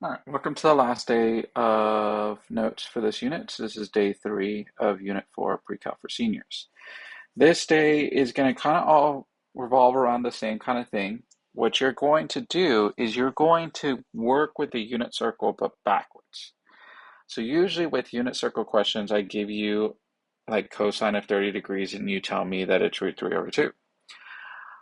All right, welcome to the last day of notes for this unit. So this is day 3 of Unit 4 Pre-Cal for Seniors. This day is going to kind of all revolve around the same kind of thing. What you're going to do is you're going to work with the unit circle but backwards. So usually with unit circle questions, I give you like cosine of 30 degrees and you tell me that it's root 3 over 2.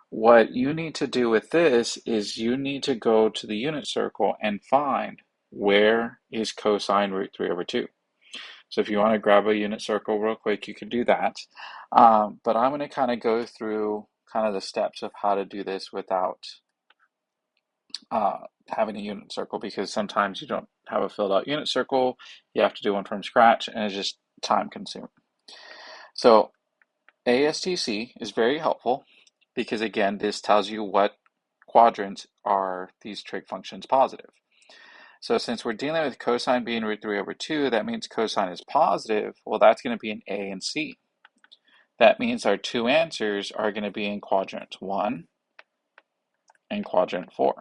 What you need to do with this is you need to go to the unit circle and find where is cosine root 3 over 2. So if you want to grab a unit circle real quick, you can do that. But I'm going to kind of go through kind of the steps of how to do this without having a unit circle, because sometimes you don't have a filled out unit circle. You have to do one from scratch and it's just time consuming. So ASTC is very helpful because, again, this tells you what quadrants are these trig functions positive. So since we're dealing with cosine being root 3 over 2, that means cosine is positive. Well, that's going to be in A and C. That means our two answers are going to be in quadrant 1 and quadrant 4.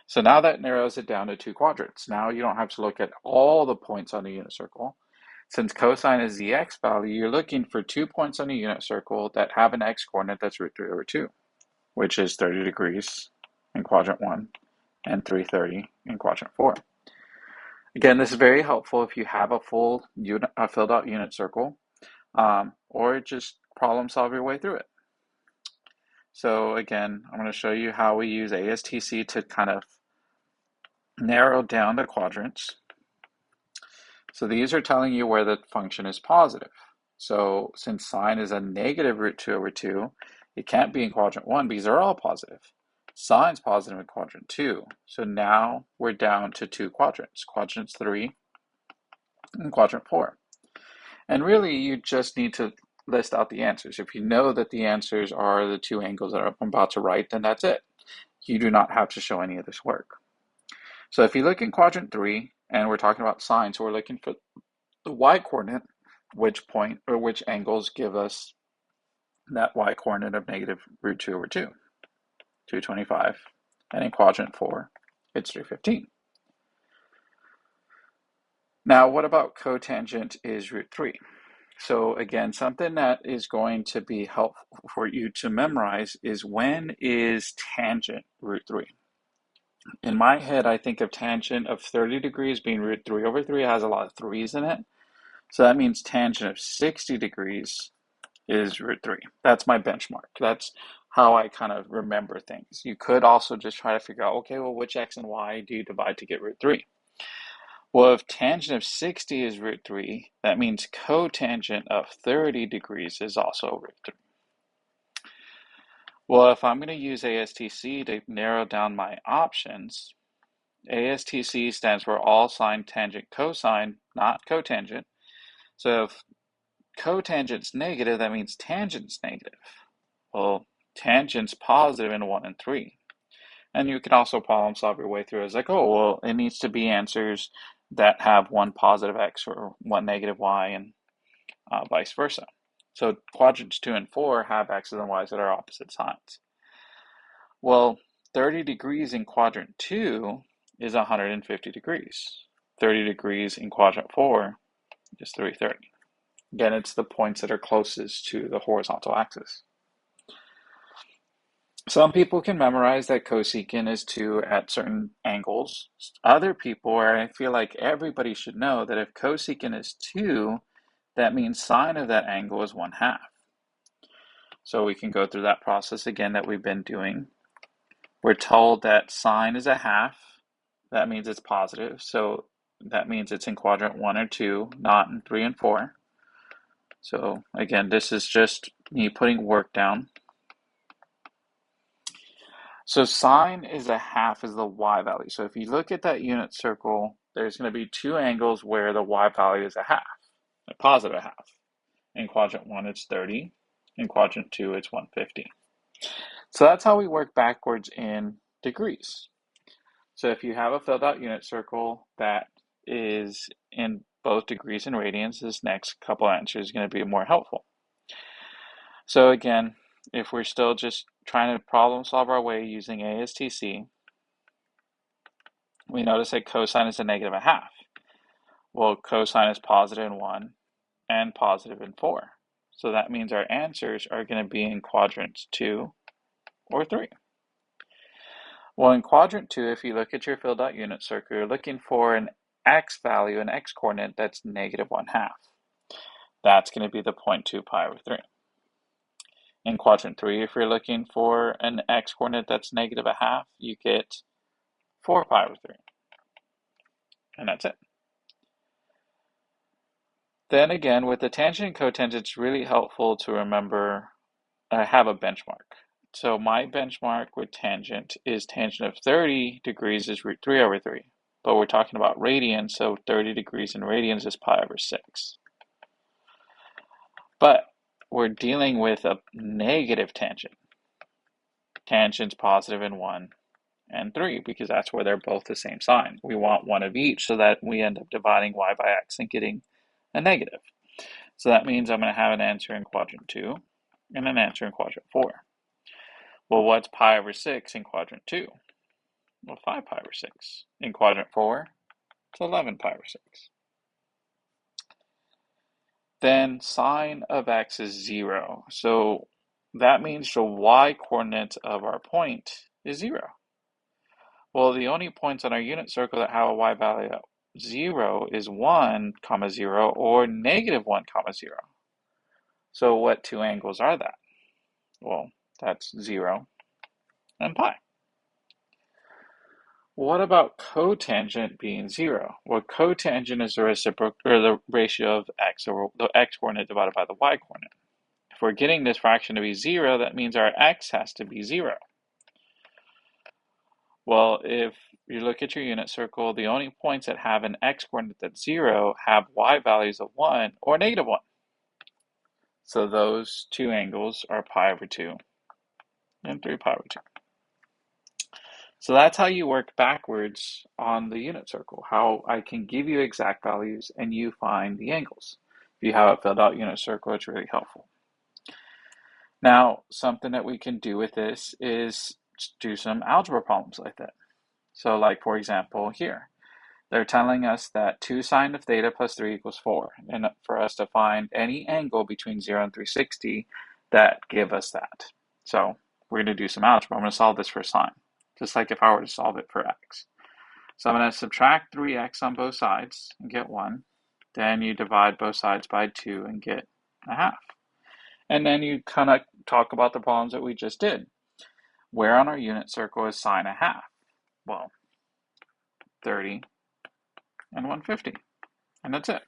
So now that narrows it down to two quadrants. Now you don't have to look at all the points on the unit circle. Since cosine is the x value, you're looking for 2 points on the unit circle that have an x coordinate that's root 3 over 2, which is 30 degrees in quadrant 1 and 330 in quadrant 4. Again, this is very helpful if you have a full unit, a filled out unit circle, or just problem solve your way through it. So again, I'm going to show you how we use ASTC to kind of narrow down the quadrants. So these are telling you where the function is positive. So since sine is a negative root 2 over 2, it can't be in quadrant 1 because they're all positive. Sine's positive in quadrant 2. So now we're down to two quadrants, quadrants 3 and quadrant 4. And really, you just need to list out the answers. If you know that the answers are the two angles that I'm about to write, then that's it. You do not have to show any of this work. So if you look in quadrant 3, and we're talking about sine, so we're looking for the y-coordinate, which point or which angles give us that y-coordinate of negative root 2 over 2, 225. And in quadrant 4, it's 315. Now, what about cotangent is root 3? So again, something that is going to be helpful for you to memorize is when is tangent root 3? In my head, I think of tangent of 30 degrees being root 3 over 3. It has a lot of 3's in it. So that means tangent of 60 degrees is root 3. That's my benchmark. That's how I kind of remember things. You could also just try to figure out, okay, well, which x and y do you divide to get root 3? Well, if tangent of 60 is root 3, that means cotangent of 30 degrees is also root 3. Well, if I'm going to use ASTC to narrow down my options, ASTC stands for all sine, tangent, cosine, not cotangent. So if cotangent's negative, that means tangent's negative. Well, tangent's positive in 1 and 3. And you can also problem solve your way through it. It's like, oh, well, it needs to be answers that have one positive x or one negative y, and vice versa. So quadrants 2 and 4 have x's and y's that are opposite sides. Well, 30 degrees in quadrant 2 is 150 degrees. 30 degrees in quadrant 4 is 330. Again, it's the points that are closest to the horizontal axis. Some people can memorize that cosecant is 2 at certain angles. Other people, or I feel like everybody should know that if cosecant is 2, that means sine of that angle is 1/2. So we can go through that process again that we've been doing. We're told that sine is 1/2. That means it's positive. So that means it's in quadrant 1 or 2, not in 3 and 4. So again, this is just me putting work down. So sine is 1/2 is the y value. So if you look at that unit circle, there's going to be two angles where the y value is 1/2, a positive 1/2. In quadrant 1, it's 30. In quadrant 2, it's 150. So that's how we work backwards in degrees. So if you have a filled out unit circle that is in both degrees and radians, this next couple answers is going to be more helpful. So again, if we're still just trying to problem solve our way using ASTC, we notice that cosine is a negative a half. Well, cosine is positive in 1 and positive in 4. So that means our answers are going to be in quadrants 2 or 3. Well, in quadrant 2, if you look at your filled out unit circle, you're looking for an x value, an x coordinate that's negative 1/2. That's going to be the 0.2 pi over 3. In quadrant 3, if you're looking for an x coordinate that's negative a half, you get 4 pi over 3. And that's it. Then again, with the tangent and cotangent, it's really helpful to remember, have a benchmark. So my benchmark with tangent is tangent of 30 degrees is root 3 over 3. But we're talking about radians, so 30 degrees in radians is pi over 6. But we're dealing with a negative tangent. Tangent's positive in 1 and 3 because that's where they're both the same sign. We want one of each so that we end up dividing y by x and getting a negative. So that means I'm going to have an answer in quadrant 2 and an answer in quadrant 4. Well, what's pi over 6 in quadrant 2? Well, 5 pi over 6. In quadrant 4, it's 11 pi over 6. Then sine of x is 0. So that means the y coordinate of our point is 0. Well, the only points on our unit circle that have a y value of 0 is 1, 0 or negative 1, 0. So what two angles are that? Well, that's 0 and pi. What about cotangent being 0? Well, cotangent is the reciprocal, or the ratio of x over the x coordinate divided by the y coordinate. If we're getting this fraction to be 0, that means our x has to be 0. Well, if you look at your unit circle, the only points that have an x coordinate that's 0 have y values of 1 or negative 1. So those two angles are pi over 2 and 3 pi over 2. So that's how you work backwards on the unit circle, how I can give you exact values and you find the angles. If you have a filled out unit circle, it's really helpful. Now, something that we can do with this is do some algebra problems like that. So like, for example, here, they're telling us that 2 sine of theta plus 3 equals 4. And for us to find any angle between 0 and 360 that give us that. So we're going to do some algebra. I'm going to solve this for sine, just like if I were to solve it for x. So I'm going to subtract 3x on both sides and get 1. Then you divide both sides by 2 and get a half. And then you kind of talk about the problems that we just did. Where on our unit circle is sine a half? Well, 30 and 150. And that's it.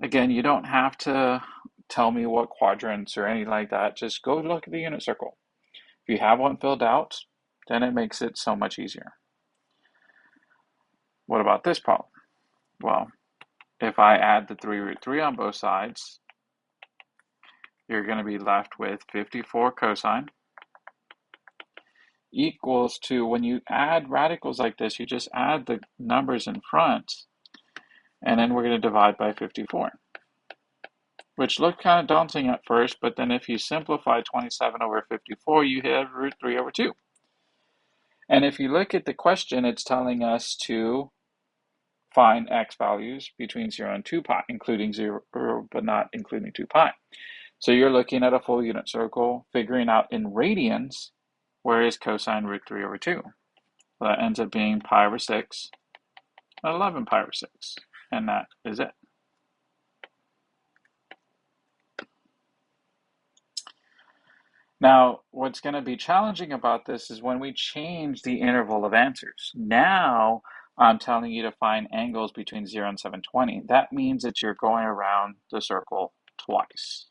Again, you don't have to tell me what quadrants or anything like that. Just go look at the unit circle. If you have one filled out, then it makes it so much easier. What about this problem? Well, if I add the 3 root 3 on both sides, you're going to be left with 54 cosine equals to, when you add radicals like this, you just add the numbers in front, and then we're going to divide by 54, which looked kind of daunting at first, but then if you simplify 27 over 54, you have root 3 over 2. And if you look at the question, it's telling us to find x values between 0 and 2 pi, including 0, but not including 2 pi. So you're looking at a full unit circle, figuring out in radians, where is cosine root 3 over 2? So that ends up being pi over 6, 11 pi over 6, and that is it. Now, what's going to be challenging about this is when we change the interval of answers. Now, I'm telling you to find angles between 0 and 720. That means that you're going around the circle twice.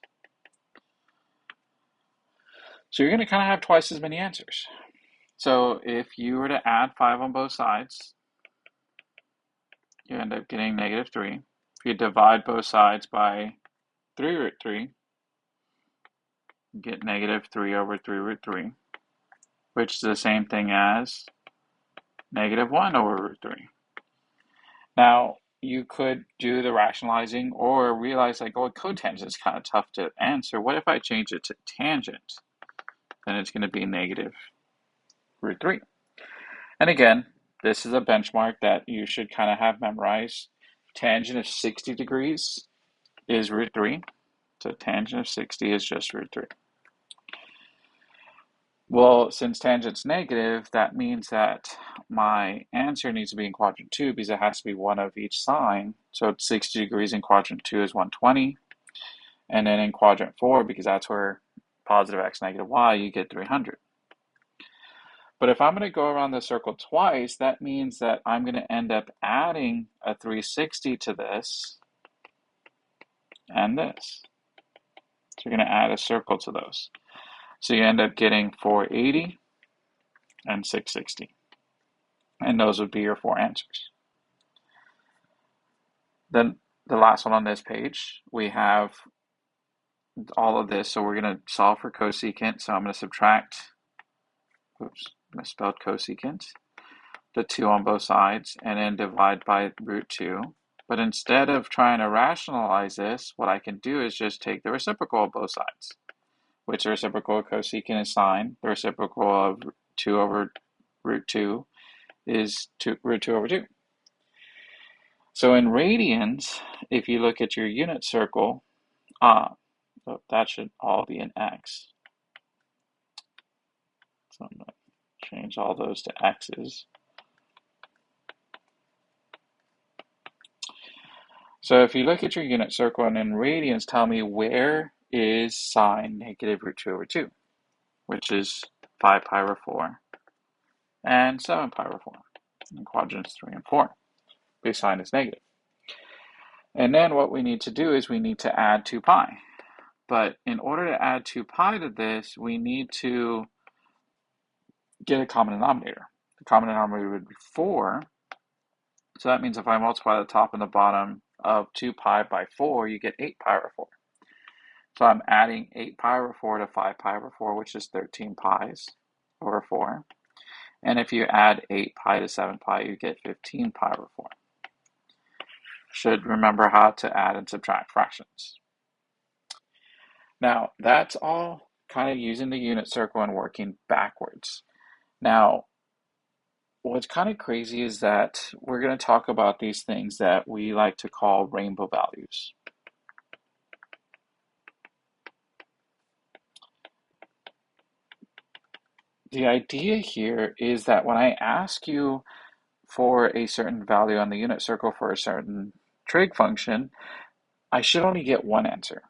So you're going to kind of have twice as many answers. So if you were to add 5 on both sides, you end up getting negative 3. If you divide both sides by 3 root 3, you get negative 3 over 3 root 3, which is the same thing as negative 1 over root 3. Now, you could do the rationalizing or realize like, oh, cotangent is kind of tough to answer. What if I change it to tangent? Then it's going to be negative root 3. And again, this is a benchmark that you should kind of have memorized. Tangent of 60 degrees is root 3. So tangent of 60 is just root 3. Well, since tangent's negative, that means that my answer needs to be in quadrant 2 because it has to be one of each sign. So 60 degrees in quadrant 2 is 120. And then in quadrant 4, because that's where positive x, negative y, you get 300. But if I'm going to go around the circle twice, that means that I'm going to end up adding a 360 to this and this. So you're going to add a circle to those. So you end up getting 480 and 660. And those would be your 4 answers. Then the last one on this page, we have all of this. So we're going to solve for cosecant. So I'm going to subtract, oops, misspelled cosecant, the 2 on both sides, and then divide by root 2. But instead of trying to rationalize this, what I can do is just take the reciprocal of both sides, which the reciprocal of cosecant is sine. The reciprocal of 2 over root 2 is root 2 over 2. So in radians, if you look at your unit circle, so that should all be in x. So I'm going to change all those to x's. So if you look at your unit circle and in radians, tell me where is sine negative root 2 over 2, which is 5 pi over 4 and 7 pi over 4 in quadrants 3 and 4, because sine is negative. And then what we need to do is we need to add 2 pi. But in order to add 2 pi to this, we need to get a common denominator. The common denominator would be 4. So that means if I multiply the top and the bottom of 2 pi by 4, you get 8 pi over 4. So I'm adding 8 pi over 4 to 5 pi over 4, which is 13 pi's over 4. And if you add 8 pi to 7 pi, you get 15 pi over 4. Should remember how to add and subtract fractions. Now, that's all kind of using the unit circle and working backwards. Now, what's kind of crazy is that we're going to talk about these things that we like to call rainbow values. The idea here is that when I ask you for a certain value on the unit circle for a certain trig function, I should only get one answer.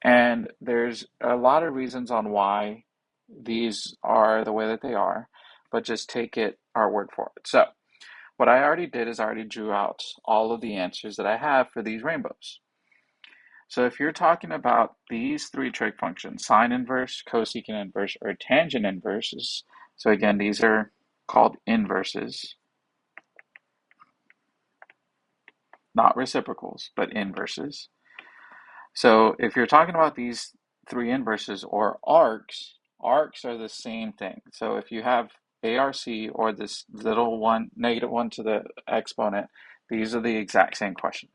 And there's a lot of reasons on why these are the way that they are, but just take it our word for it. So what I already did is I already drew out all of the answers that I have for these rainbows. So if you're talking about these 3 trig functions, sine inverse, cosecant inverse, or tangent inverses, so again, these are called inverses, not reciprocals, but inverses. So if you're talking about these 3 inverses or arcs, arcs are the same thing. So if you have ARC or this little one, negative 1 to the exponent, these are the exact same question.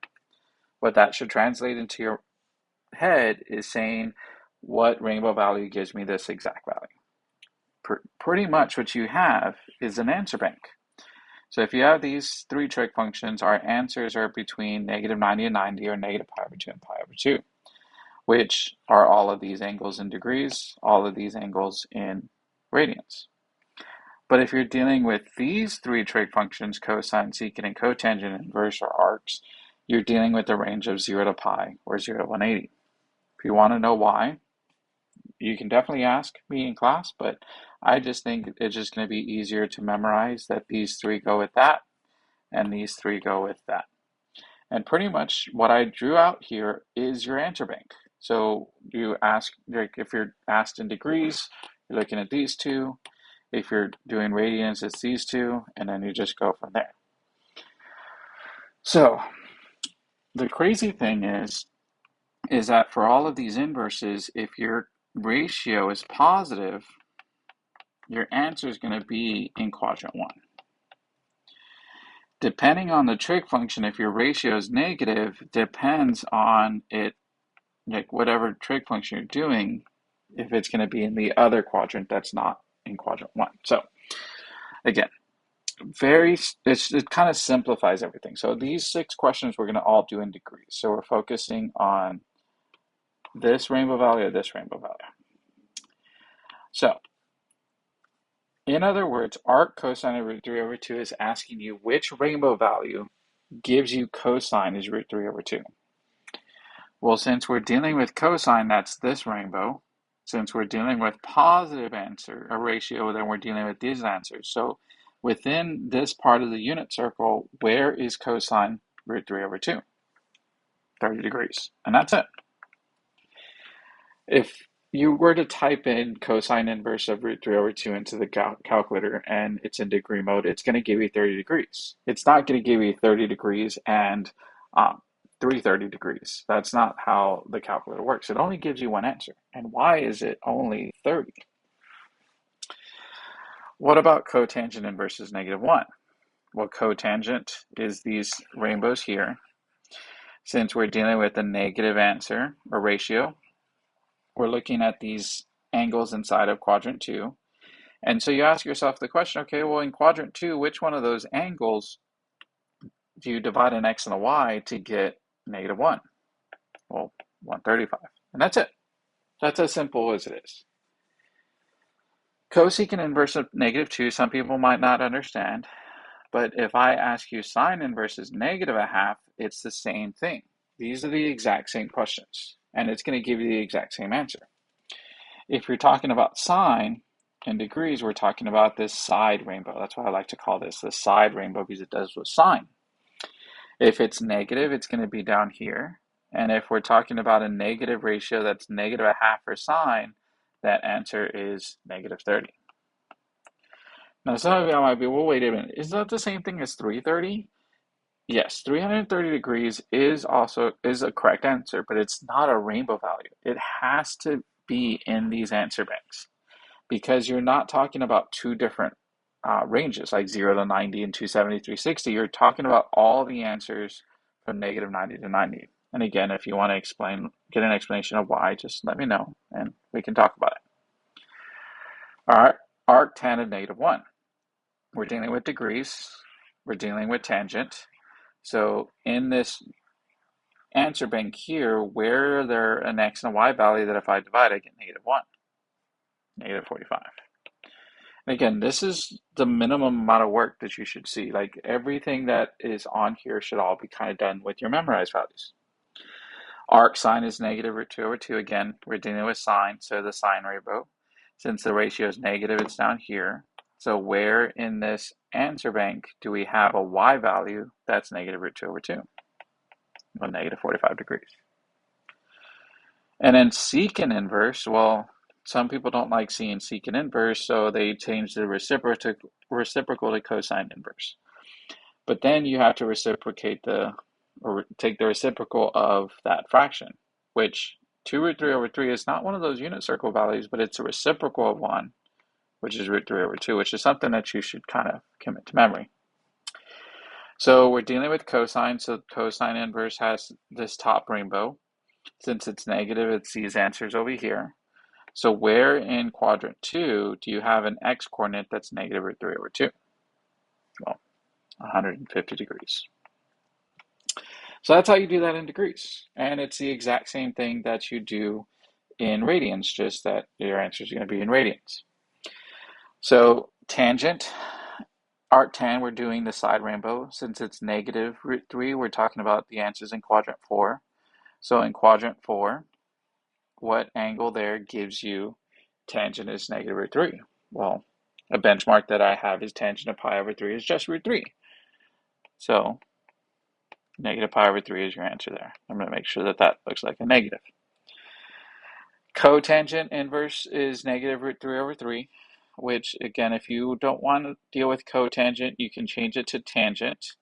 What that should translate into your head is saying what rainbow value gives me this exact value. Pretty much what you have is an answer bank. So if you have these 3 trig functions, our answers are between negative 90 and 90 or negative pi over 2 and pi over 2, which are all of these angles in degrees, all of these angles in radians. But if you're dealing with these 3 trig functions, cosine, secant, and cotangent, inverse, or arcs, you're dealing with the range of 0 to pi or 0 to 180. If you want to know why, you can definitely ask me in class, but I just think it's just going to be easier to memorize that these 3 go with that and these 3 go with that. And pretty much what I drew out here is your answer bank. So you ask, like, if you're asked in degrees, you're looking at these 2. If you're doing radians, it's these 2, and then you just go from there. So the crazy thing is that for all of these inverses, if your ratio is positive, your answer is going to be in quadrant 1. Depending on the trig function, if your ratio is negative, depends on it, like whatever trig function you're doing, if it's going to be in the other quadrant that's not in quadrant 1. So again, it kind of simplifies everything. So these 6 questions we're going to all do in degrees. So we're focusing on this rainbow value or this rainbow value. So in other words, arc cosine of root 3 over 2 is asking you which rainbow value gives you cosine is root 3 over 2. Well, since we're dealing with cosine, that's this rainbow. Since we're dealing with positive answer, a ratio, then we're dealing with these answers. So within this part of the unit circle, where is cosine root 3 over 2? 30 degrees. And that's it. If you were to type in cosine inverse of root 3 over 2 into the calculator and it's in degree mode, it's going to give you 30 degrees. It's not going to give you 30 degrees and 330 degrees. That's not how the calculator works. It only gives you one answer. And why is it only 30? What about cotangent inverse -1? Well, cotangent is these rainbows here. Since we're dealing with a negative answer or ratio, we're looking at these angles inside of quadrant 2. And so you ask yourself the question, okay, well, in quadrant 2, which one of those angles do you divide an x and a y to get -1? Well, 135. And that's it. That's as simple as it is. Cosecant inverse of -2, some people might not understand. But if I ask you sine inverse is -1/2, it's the same thing. These are the exact same questions. And it's going to give you the exact same answer. If you're talking about sine in degrees, we're talking about this side rainbow. That's why I like to call this the side rainbow, because it does with sine. If it's negative, it's going to be down here. And if we're talking about a negative ratio that's -1/2 for sine, that answer is -30. Now, some of y'all might be, well, wait a minute. Is that the same thing as 330? Yes, 330 degrees is a correct answer, but it's not a rainbow value. It has to be in these answer banks because you're not talking about two different ranges like 0 to 90 and 270, 360. You're talking about all the answers from -90 to 90. And again, if you want to get an explanation of why, just let me know and we can talk about it. All right, arctan of -1. We're dealing with degrees. We're dealing with tangent. So in this answer bank here, where are there an x and a y value that if I divide, I get -1, -45. And again, this is the minimum amount of work that you should see. Like everything that is on here should all be kind of done with your memorized values. Arc sine is -root 2 over 2. Again, we're dealing with sine, so the sine rainbow. Since the ratio is negative, it's down here. So where in this answer bank do we have a y value that's -root 2 over 2? Well, -45 degrees. And then secant inverse, well, some people don't like seeing secant inverse, so they change the reciprocal to cosine inverse. But then you have to take the reciprocal of that fraction, which 2 root 3 over 3 is not one of those unit circle values, but it's a reciprocal of 1, which is root 3 over 2, which is something that you should kind of commit to memory. So we're dealing with cosine, so cosine inverse has this top rainbow. Since it's negative, it's these answers over here. So where in quadrant 2 do you have an x coordinate that's -root 3 over 2? Well, 150 degrees. So that's how you do that in degrees. And it's the exact same thing that you do in radians, just that your answer is going to be in radians. So tangent, arctan, we're doing the side rainbow. Since it's -root 3, we're talking about the answers in quadrant 4. So in quadrant 4, what angle there gives you tangent is -root 3? Well, a benchmark that I have is tangent of pi over 3 is just root 3. So -pi/3 is your answer there. I'm going to make sure that that looks like a negative. Cotangent inverse is -root 3 over 3, which again, if you don't want to deal with cotangent, you can change it to tangent,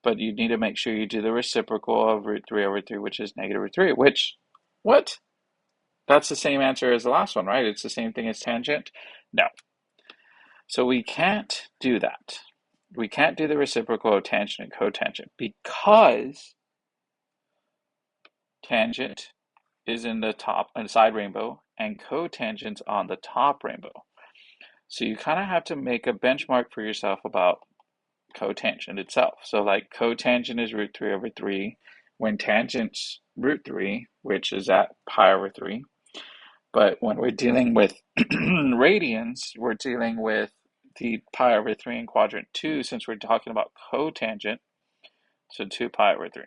but you need to make sure you do the reciprocal of root 3 over 3, which is -root 3, which, what? That's the same answer as the last one, right? It's the same thing as tangent? No. So we can't do that. We can't do the reciprocal of tangent and cotangent because tangent is in the top and side rainbow and cotangent's on the top rainbow. So you kind of have to make a benchmark for yourself about cotangent itself. So like cotangent is root 3 over 3, when tangent's root 3, which is at pi over 3. But when we're dealing with radians, we're dealing with the pi over 3 in quadrant 2, since we're talking about cotangent, so 2 pi over 3.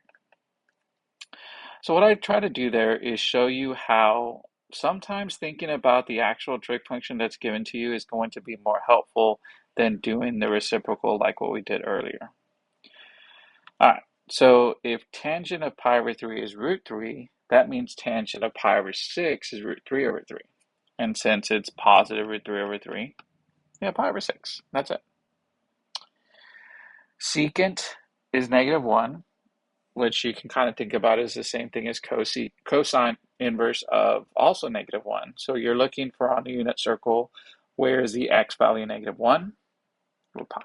So what I try to do there is show you how sometimes thinking about the actual trig function that's given to you is going to be more helpful than doing the reciprocal like what we did earlier. All right, so if tangent of pi over 3 is root 3, that means tangent of pi over 6 is root 3 over 3. And since it's positive root 3 over 3, yeah, pi over 6. That's it. Secant is -1, which you can kind of think about as the same thing as cosine inverse of also -1. So you're looking for on the unit circle, where is the x value -1? Well, pi.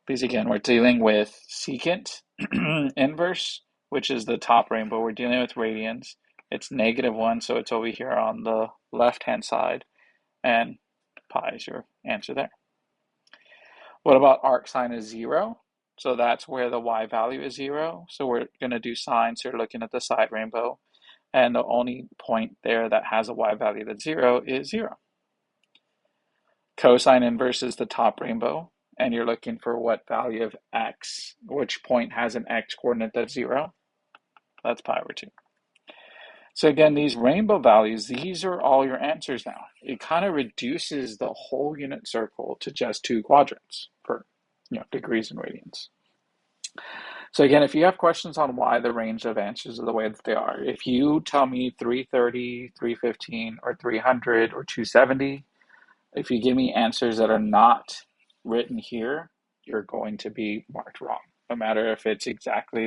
Because again, we're dealing with secant inverse, which is the top rainbow. We're dealing with radians. It's -1, so it's over here on the left-hand side, and pi is your answer there. What about arc sine is 0? So that's where the y value is 0. So we're going to do sine, so you're looking at the side rainbow. And the only point there that has a y value that's 0 is 0. Cosine inverse is the top rainbow, and you're looking for what value of x, which point has an x coordinate that's 0. That's pi over 2. So again, these rainbow values, these are all your answers now. It kind of reduces the whole unit circle to just 2 quadrants for degrees and radians. So again, if you have questions on why the range of answers are the way that they are, if you tell me 330, 315, or 300, or 270, if you give me answers that are not written here, you're going to be marked wrong, no matter if it's exactly